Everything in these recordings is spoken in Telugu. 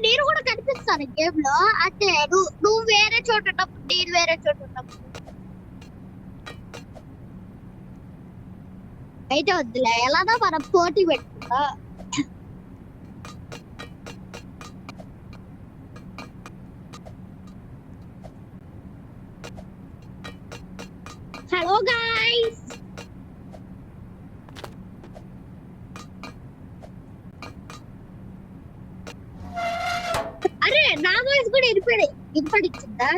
నేను కూడా కనిపిస్తాను గేమ్ లో. అంటే నువ్వు వేరే చోట ఉన్నప్పుడు నేను వేరే చోట ఉన్నప్పుడు అయితే వద్దులే. ఎలానో మనం పోటీ పెట్టుకుందా. హలో గాయ్స్, అరే నా వాయిస్ కూడా వినపడిచ్చిందా?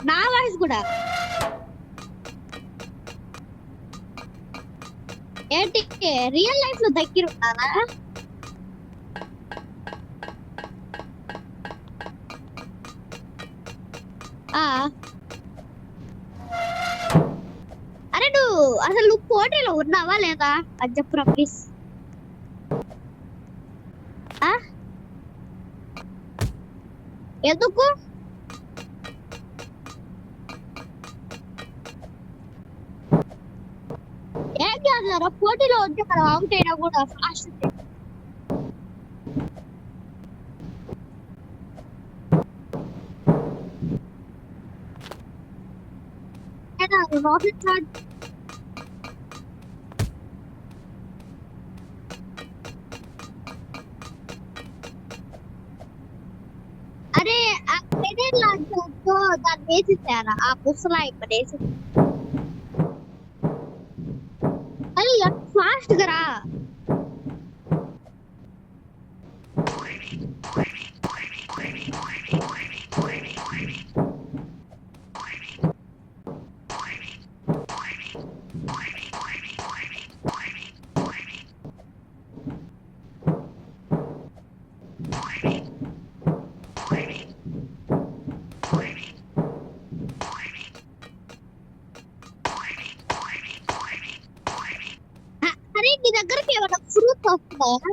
నా వాయిస్ కూడా ఏంటి రియల్ లైఫ్ లో దగ్గర ఉన్నానా? అరే నువ్వు పోటీలో ఉన్నావా లేదా అని చెప్పురా ప్లీజ్. ఎందుకు? ఏం కాదు, పోటీలో ఉంటే మనం అవుట్ అయినా కూడా ఫాస్ట్ రాకెట్ లాంచ్. అరే ఆ గ్రెనేడ్ లాంచర్ తో దాన్ని వేసేసారా? ఆ ముసలా ఇప్పుడు వేసి అది ఫాస్ట్ గా రా. అరే నీ దగ్గరకి ఏమైనా ఫ్రూట్స్ వస్తున్నాయా?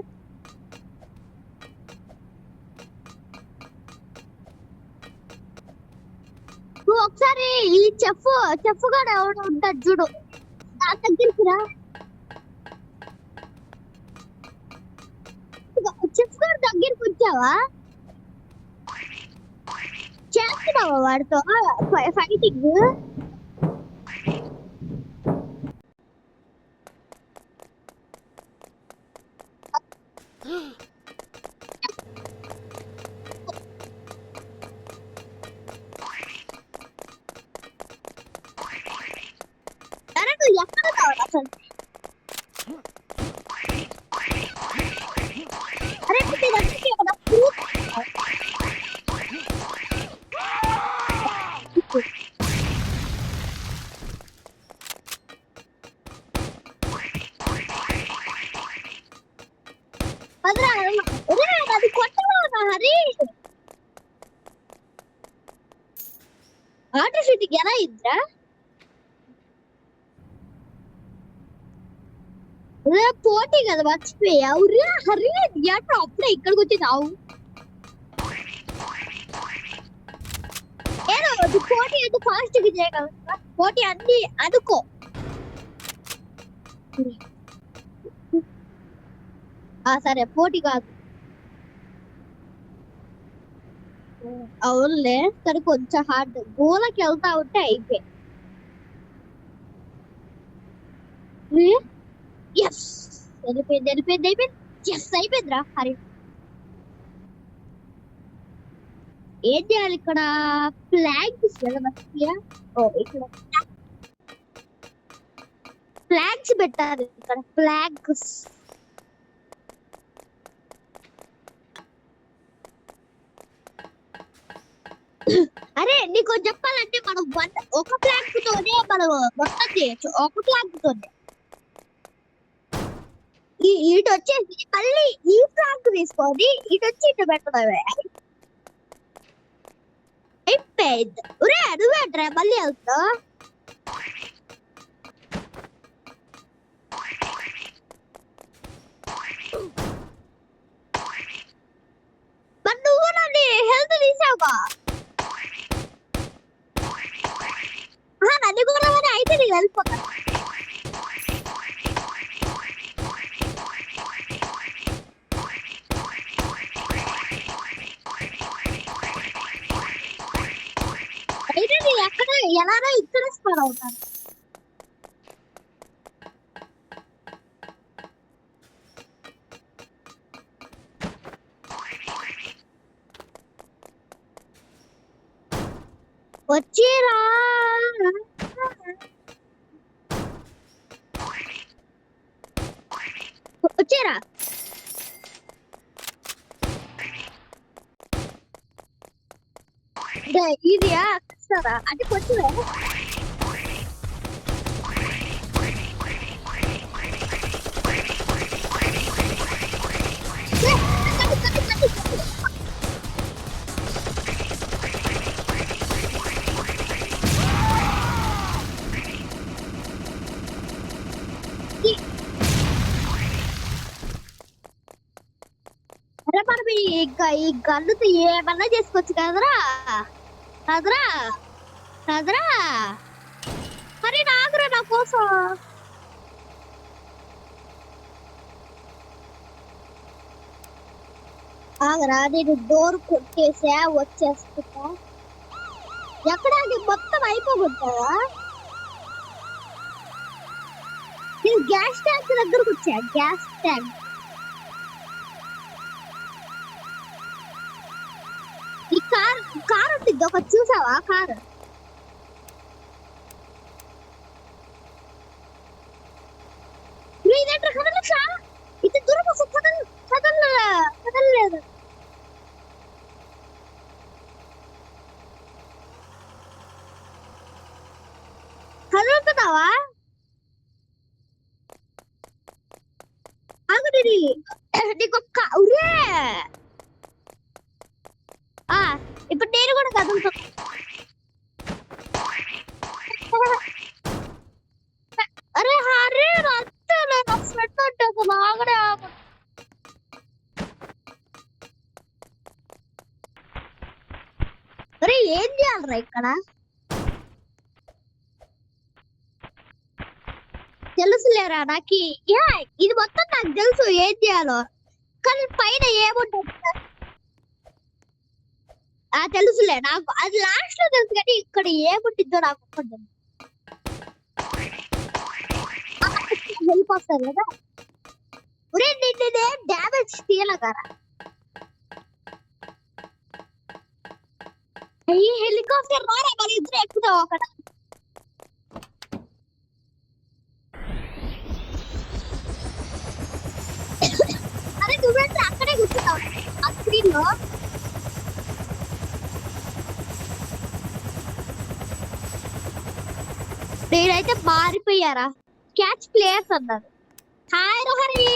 నువ్వు ఒకసారి ఈ చెఫ్ గాడు ఎవడో ఉంటాడు చూడు, దాని దగ్గరికి రా. చెఫ్ గారు దగ్గరికి వచ్చావా? చేస్తున్నావా వాడితో ఫైటింగ్? అరే నువ్వు ఎక్కడ కావాలి అసలు? అరే నీ దగ్గరికి ఏమైనా ఫ్రూట్ అది కొట్టవా హరి? ఆటో షూటింగ్ ఎలా ఇద్దరా? పోటీ కదా మర్చిపోయావు. హరి థియేటర్ అప్పుడే ఇక్కడికి వచ్చి రావు. ఏదో పోటీ అంటే ఫాస్ట్ గా చేయగలుగుతా. పోటీ అన్ని అనుకో. సరే పోటీ కాదు. అవునులే, కానీ కొంచెం హార్డ్. గోలకి వెళ్తా ఉంటే అయిపోయి. ఎస్ వెళ్ళిపోయింది. ఎస్ అయిపోయిందిరా హరి. ఏం చేయాలి ఇక్కడ? ఫ్లాగ్స్ ఇక్కడ ఫ్లాగ్స్ పెట్టాలి. ఇక్కడ ఫ్లాగ్స్. అరే నీకు చెప్పాలంటే మనం ఒక ఫ్లాగ్ తోనే మనం మొత్తం చేయొచ్చు. ఒక ఫ్లాగ్ తోనే ఇటు వచ్చేసి మళ్ళీ ఈ ఫ్లాగ్ తీసుకొని ఇటు వచ్చి ఇటు పెట్టడమే అయిపోయింది. ఒరే నువ్వేంట్రా మళ్ళీ వెళ్తా? మరి నువ్వు నన్ను హెల్త్ తీసావుగా. నన్ను కూడా అయితే నీకు వెళ్ళిపోతా. ఎలానో ఇక్కడే స్పాన్ అవుతాను. వచ్చిరా వచ్చారా ఇదియా సరా అంటే కొంచెం అరే మనం ఈ గన్నుతో ఏమన్నా చేసుకోవచ్చు కదరా కదరా కదరా మరి నాకురా నా కోసం ఆగరా నేను డోర్ కొట్టేసా వచ్చేస్తున్నా ఎక్కడ మొత్తం అయిపోగొట్టావా నేను గ్యాస్ ట్యాంక్ దగ్గరకు వచ్చా గ్యాస్ ట్యాంక్ ఈ కార్ ఉంటుంది ఒక చూసావా కారు ఇదేంటో కదలక్షా ఇది దూరం వస్తుంది కదలలేదు కదులుతున్నావా ఆగు నీకు ఉరే ఇప్పుడు నేను కూడా కదులుతా అరే హరే రత్తలే నా ఫ్రెండ్ అంటే అసలు ఆగడే ఆగు అరే ఏం చేయాలరా ఇక్కడ తెలుసులేరా నాకు ఇది మొత్తం నాకు తెలుసు ఏం చేయాలో కానీ పైన ఏముంటుంది తెలుసులే నాకు అది లాస్ట్ లో తెలుసు కానీ ఇక్కడ ఏముంటుందో నాకు ఒక్కటి వెళ్ళిపోతారు కదా ఒరే నిన్నే డ్యామేజ్ తీయలగారా ఈ హెలికాప్టర్ రారా మన ఇద్దరు ఎక్కుదాం అక్కడ అరే నువ్వేంటి అక్కడే కూర్చున్నావు ఆ స్క్రీన్ లో నేనైతే మారిపోయారా క్యాచ్ ప్లేయర్స్ అన్నారు హాయ్ రోహరి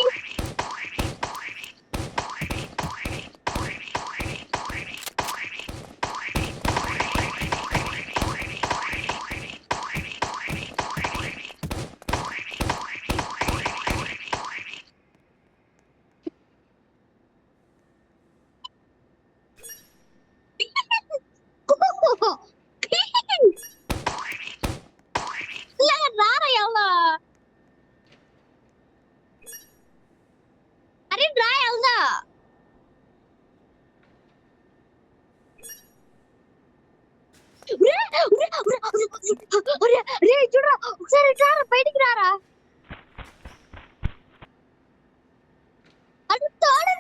చూడరా ఒకసారి రారా బయటికి రారా అది థర్డ్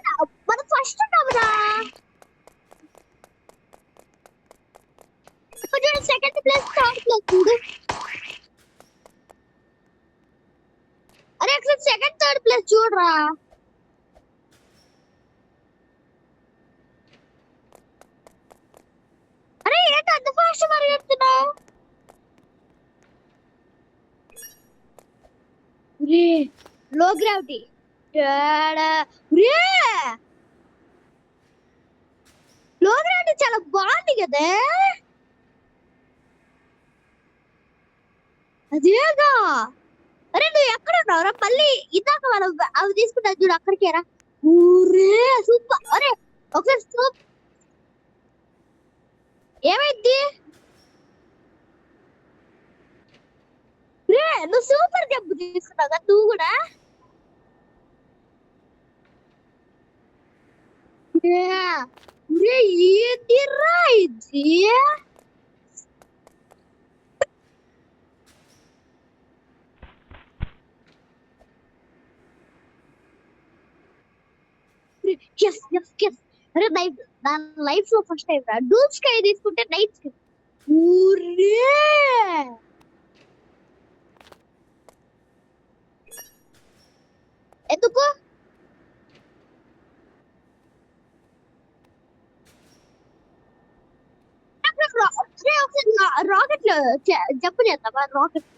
మనం ఫస్ట్ ఉన్నామురా చూడు సెకండ్ ప్లేస్ థర్డ్ ప్లేస్ చూడు అరే ఒకసారి సెకండ్ థర్డ్ ప్లేస్ చూడరా అరే ఏంటి అంత ఫాస్ట్ మరి చెప్తున్నావు లో గ్రావిటీ లో గ్రావిటీ చాలా బాగుంది కదా అదేగా అరే నువ్వు ఎక్కడ ఉన్నావురా మళ్ళీ ఇందాక మనం అవి తీసుకుంటా చూడు అక్కడికేరా ఊరే సూపర్ అరే ఒకసారి సూప్ ఏమైంది రే నువ్వు సూపర్ జంప్ తీసుకున్నావు కదా నువ్వు కూడా ఏంటిరా ఇది ఎస్ ఎస్ ఎస్. అరే నైట్ నా లైఫ్ లో ఫస్ట్ టైం రా డూమ్ స్కై తీసుకుంటే నైట్ స్కై. ఊరే ఎందుకు రాకెట్ జంప్ చేద్దామా రాకెట్.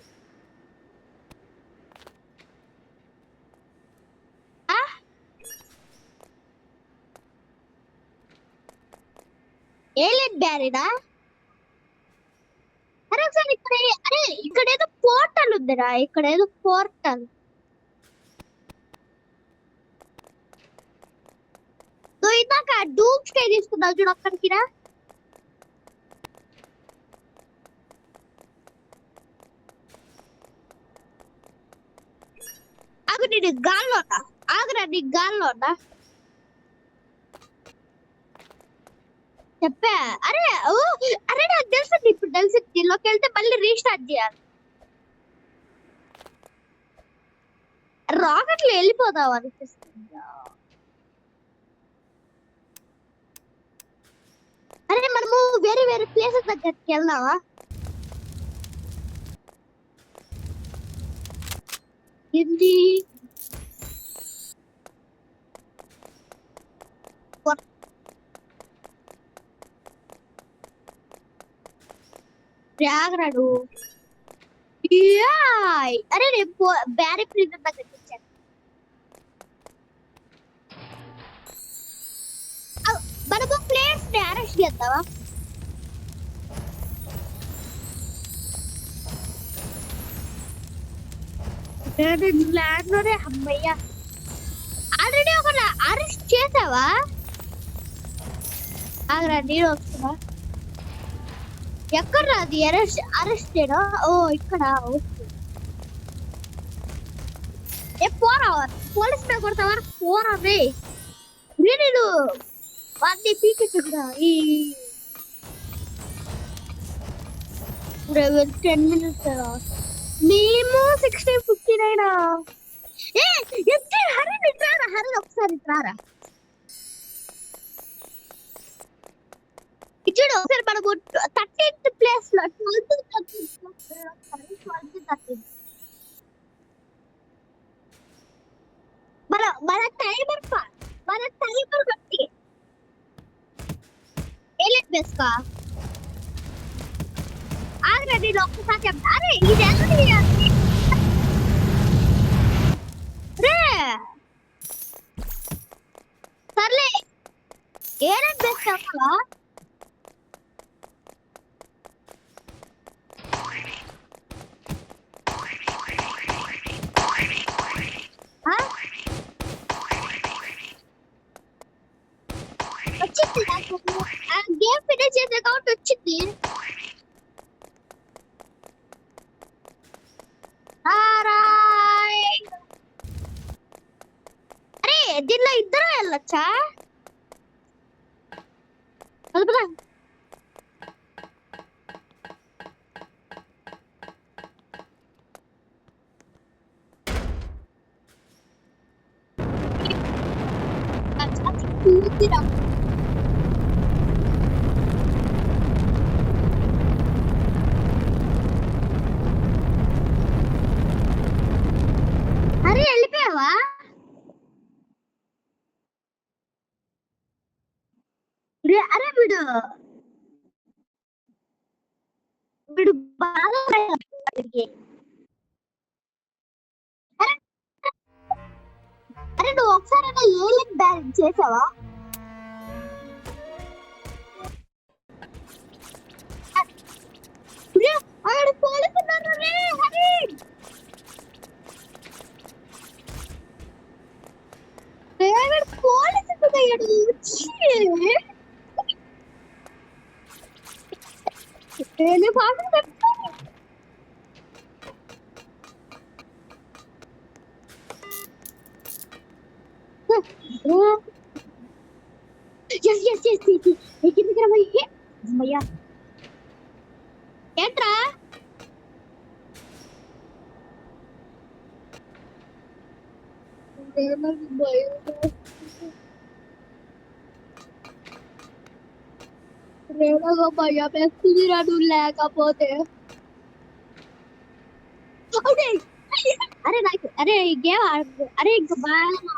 ఏలియన్ బ్యారీనా. అరే ఒకసారి ఇక్కడ అరే ఇక్కడ ఏదో పోర్టల్ ఉందిరా ఇక్కడ ఏదో పోర్టల్. నువ్వు ఇందాక డూమ్ స్కై తీసుకున్నావు చూడు అక్కడికి రా. ఆగు నేను గాల్లో ఉన్నా. ఆగురా నీ గాల్లో ఉన్నా చెప్పా. అరే ఓ అరే నాకు తెలుసు ఇప్పుడు తెలుసు దీనిలోకి వెళ్తే మళ్ళీ రీస్టార్ట్ చేయాలి. రాకెట్ లో వెళ్ళిపోదాం అనిపిస్తుంది. అరే మనము వేరే వేరే ప్లేసెస్ దగ్గరికి వెళ్దామా. ఏంటి ఆగరాడు. అరే రేపు బ్యారీ ప్రింటర్ దగ్గరికి వచ్చాను. మనము ప్లేయర్స్ ని అరెస్ట్ చేద్దామా. ల్యాండ్ లోనే అమ్మయ్యా. ఆల్రెడీ ఒక అరెస్ట్ చేసావా. ఆగరా నేను వస్తున్నా. ఎక్కడ అది అరెస్ట్ చేయడా. ఓ ఇక్కడ పోరా పోలీస్ మీద కొడతావా పోరా రే. నేను వాడిని పీకెట్టుకురా. ఈ 10 minutes మేము 16:59. హరి రారా హరి ఒకసారి రారా. చూడు ఒకసారి మనము 13th ప్లేస్ లో 12th 13th మన టైమర్ బట్టి ఏలేట్ బేస్కా. ఆగ్రా నేను ఒక్కసారి చెప్తా. అరే ఇది ఎలా రే సర్లే ఏలేట్ బేస్ చెప్పాలా. వచ్చింది గేమ్ ఫినిష్ చేసే కౌంట్ వచ్చింది. అరే దీనిలో ఇద్దరు వెళ్ళొచ్చా. అరే వెళ్ళిపోయావా. అరే వీడు బాగా అరే నువ్వు ఒకసారి ఏలియన్ బ్యాలెన్స్ చేసావా. పోలీసున్నారు రే హరి. పోలీసు అమ్మయ్యా ఏంట్రా. నాకు భయం వేస్తుందిరా నువ్వు లేకపోతే. అరే నాకు అరే ఈ గేమ్ అరే ఇంకా బాగా